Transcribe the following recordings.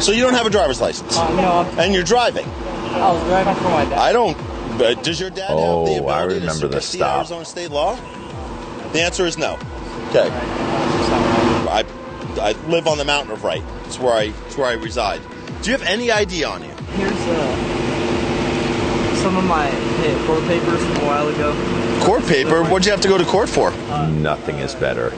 So you don't have a driver's license? No. And you're driving? I was driving for my dad. I don't. But does your dad have the ability I remember to the supersede stop. Arizona state law? The answer is no. Okay. I live on the mountain of right. It's where I reside. Do you have any ID on you? Here's some of my court papers from a while ago. Court paper? What'd you have to go to court for? Nothing is better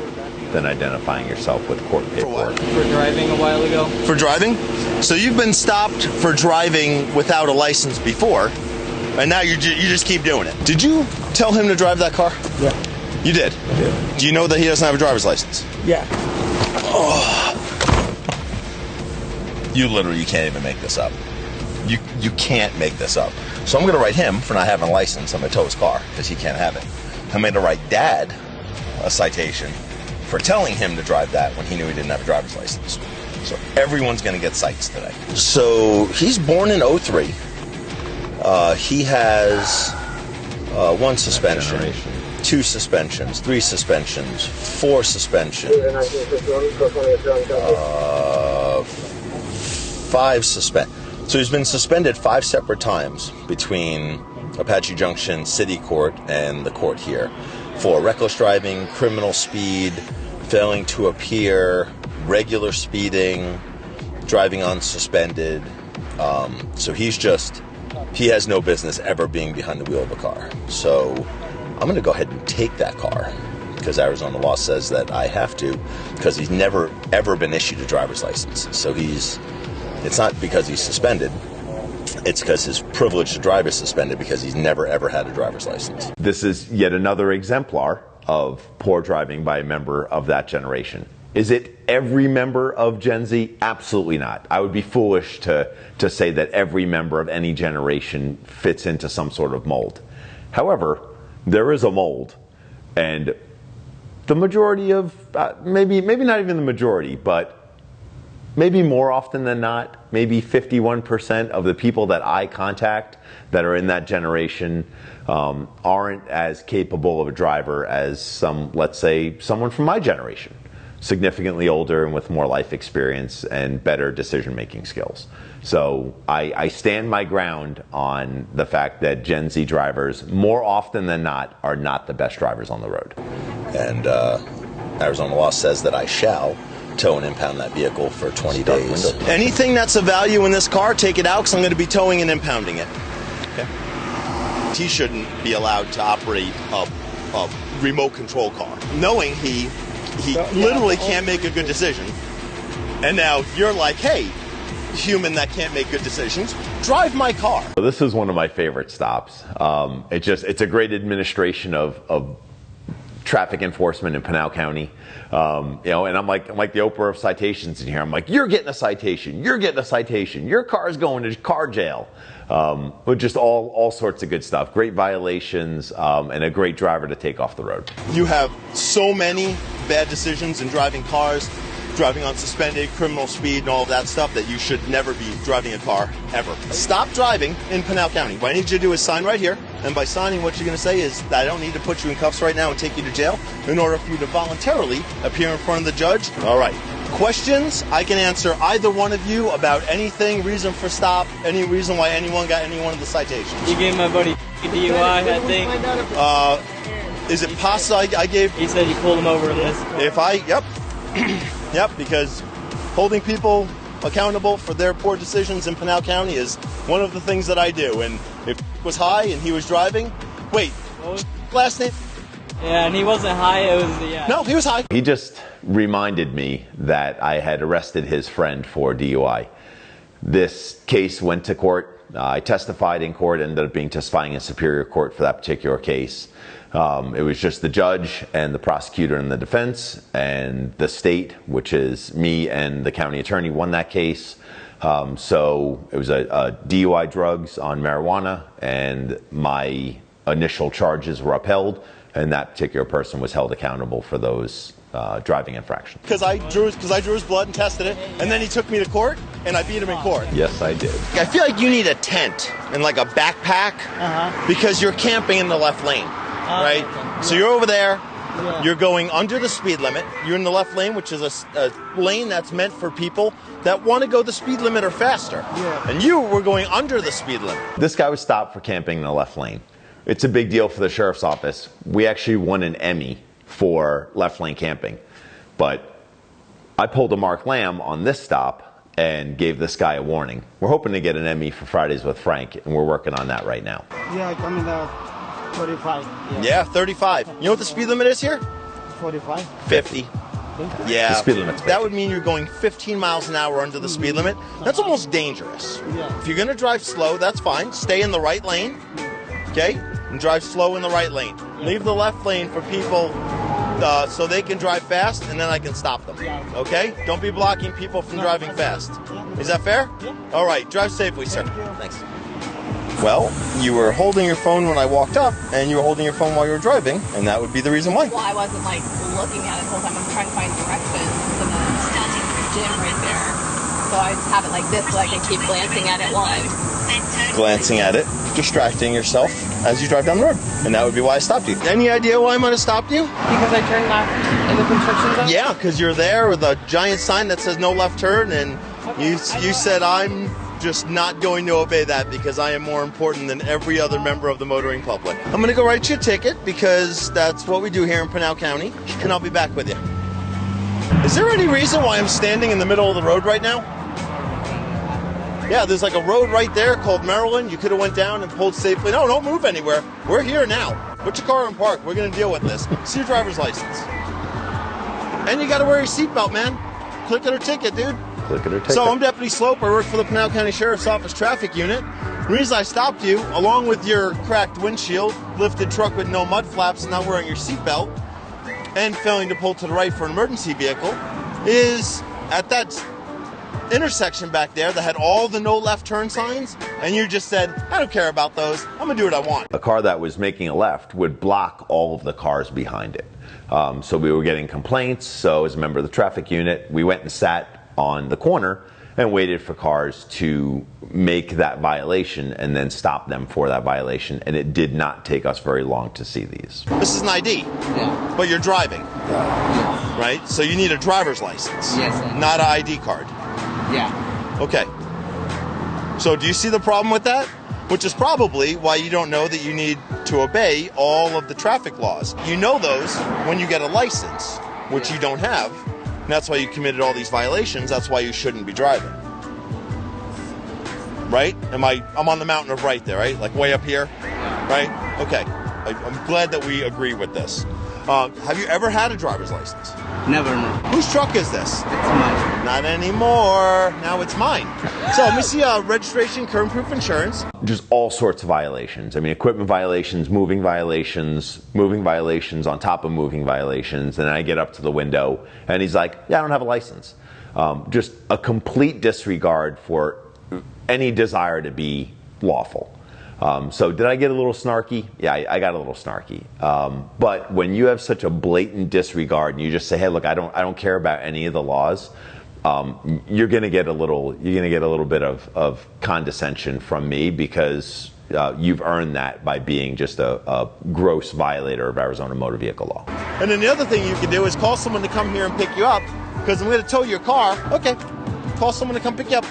than identifying yourself with court paperwork. For driving a while ago. For driving? So you've been stopped for driving without a license before, and now you just keep doing it. Did you tell him to drive that car? Yeah. You did? Yeah. Do you know that he doesn't have a driver's license? Yeah. Oh. You literally can't even make this up. You can't make this up. So I'm going to write him for not having a license. I'm going to tow his car because he can't have it. I'm going to write Dad a citation for telling him to drive that when he knew he didn't have a driver's license. So everyone's going to get cites today. So he's born in 03. He has 1 suspension, 2 suspensions, 3 suspensions, 4 suspensions, 5 suspensions. So he's been suspended 5 separate times between Apache Junction City Court and the court here for reckless driving, criminal speed, failing to appear, regular speeding, driving unsuspended. So he has no business ever being behind the wheel of a car. So I'm going to go ahead and take that car because Arizona law says that I have to, because he's never ever been issued a driver's license. So it's not because he's suspended, it's because his privilege to drive is suspended because he's never ever had a driver's license. This is yet another exemplar of poor driving by a member of that generation. Is it every member of Gen Z? Absolutely not. I would be foolish to say that every member of any generation fits into some sort of mold. However, there is a mold, and the majority of, maybe not even the majority, but maybe more often than not, maybe 51% of the people that I contact that are in that generation aren't as capable of a driver as let's say, someone from my generation. Significantly older and with more life experience and better decision-making skills. So I stand my ground on the fact that Gen Z drivers, more often than not, are not the best drivers on the road. And Arizona law says that I shall tow and impound that vehicle for 20 days. Anything that's of value in this car, take it out because I'm going to be towing and impounding it. Okay. He shouldn't be allowed to operate a remote control car, knowing he literally can't make a good decision. And now you're like, hey, human that can't make good decisions, drive my car. This is one of my favorite stops. It's a great administration of traffic enforcement in Pinal County. And I'm like the Oprah of citations in here. I'm like, you're getting a citation, you're getting a citation, your car's going to car jail. But just all sorts of good stuff. Great violations, and a great driver to take off the road. You have so many bad decisions in driving cars, driving on suspended, criminal speed, and all of that stuff that you should never be driving a car ever. Stop driving in Pinal County. What I need you to do is sign right here, and by signing, what you're going to say is that I don't need to put you in cuffs right now and take you to jail in order for you to voluntarily appear in front of the judge. All right. Questions? I can answer either one of you about anything, reason for stop, any reason why anyone got any one of the citations. You gave my buddy DUI, I think. Is it possible I gave... He said you pulled him over in this. Yep. Yep, because holding people accountable for their poor decisions in Pinal County is one of the things that I do. And if it was high and he was driving... Wait, last name? Yeah, and he wasn't high, it was... Yeah. No, he was high. He just reminded me that I had arrested his friend for DUI. This case went to court. I testified in court, ended up testifying in Superior Court for that particular case. It was just the judge and the prosecutor and the defense, and the state, which is me and the county attorney, won that case. So it was a DUI drugs on marijuana, and my initial charges were upheld, and that particular person was held accountable for those driving infractions. Because I drew his blood and tested it, and then he took me to court, and I beat him in court. Yes, I did. I feel like you need a tent and like a backpack because you're camping in the left lane, right? Okay. So you're over there, Yeah. You're going under the speed limit. You're in the left lane, which is a lane that's meant for people that want to go the speed limit or faster. Yeah. And you were going under the speed limit. This guy was stopped for camping in the left lane. It's a big deal for the sheriff's office. We actually won an Emmy for left lane camping. But I pulled a Mark Lamb on this stop and gave this guy a warning. We're hoping to get an Emmy for Fridays with Frank, and we're working on that right now. Yeah, I come in 35. Yeah, 35. You know what the speed limit is here? 45. 50. Yeah, the speed limit's 50. That would mean you're going 15 miles an hour under the speed limit. That's almost dangerous. Yeah. If you're going to drive slow, that's fine. Stay in the right lane, okay? And drive slow in the right lane. Leave the left lane for people so they can drive fast, and then I can stop them, okay? Don't be blocking people from driving fast. Is that fair? Yeah. All right, drive safely, sir. Thanks. Well, you were holding your phone when I walked up, and you were holding your phone while you were driving, and that would be the reason why. Well, I wasn't like looking at it the whole time. I'm trying to find directions to the gym right there. So I just have it like this so I can keep glancing at it while I'm glancing at it, distracting yourself as you drive down the road. And that would be why I stopped you. Any idea why I might have stopped you? Because I turned left in the construction zone? Yeah, because you're there with a giant sign that says no left turn, and you said I'm just not going to obey that because I am more important than every other member of the motoring public. I'm going to go write you a ticket because that's what we do here in Pinal County, and I'll be back with you. Is there any reason why I'm standing in the middle of the road right now? Yeah, there's like a road right there called Maryland. You could have went down and pulled safely. No, don't move anywhere. We're here now. Put your car in park. We're going to deal with this. See your driver's license. And you got to wear your seatbelt, man. Click it or ticket, dude. Click it or ticket. So I'm Deputy Sloup. I work for the Pinal County Sheriff's Office Traffic Unit. The reason I stopped you, along with your cracked windshield, lifted truck with no mud flaps, not wearing your seatbelt, and failing to pull to the right for an emergency vehicle, is at that intersection back there that had all the no left turn signs, and you just said, I don't care about those. I'm going to do what I want. A car that was making a left would block all of the cars behind it. So we were getting complaints. So as a member of the traffic unit, we went and sat on the corner and waited for cars to make that violation and then stop them for that violation. And it did not take us very long to see these. This is an ID, but you're driving, right? So you need a driver's license, not an ID card. Yeah. Okay. So do you see the problem with that? Which is probably why you don't know that you need to obey all of the traffic laws. You know those when you get a license, which you don't have. And that's why you committed all these violations. That's why you shouldn't be driving. Right? I'm on the mountain of right there, right? Like way up here? Right? Okay. I'm glad that we agree with this. Have you ever had a driver's license? Never, no. Whose truck is this? It's mine. Not anymore. Now it's mine. So let me see registration, current proof insurance. Just all sorts of violations. I mean, equipment violations, moving violations on top of moving violations. And then I get up to the window and he's like, yeah, I don't have a license. Just a complete disregard for any desire to be lawful. So did I get a little snarky? Yeah, I got a little snarky. But when you have such a blatant disregard and you just say, "Hey, look, I don't care about any of the laws," you're going to get a little bit of condescension from me because you've earned that by being just a gross violator of Arizona motor vehicle law. And then the other thing you can do is call someone to come here and pick you up because I'm going to tow your car. Okay, call someone to come pick you up.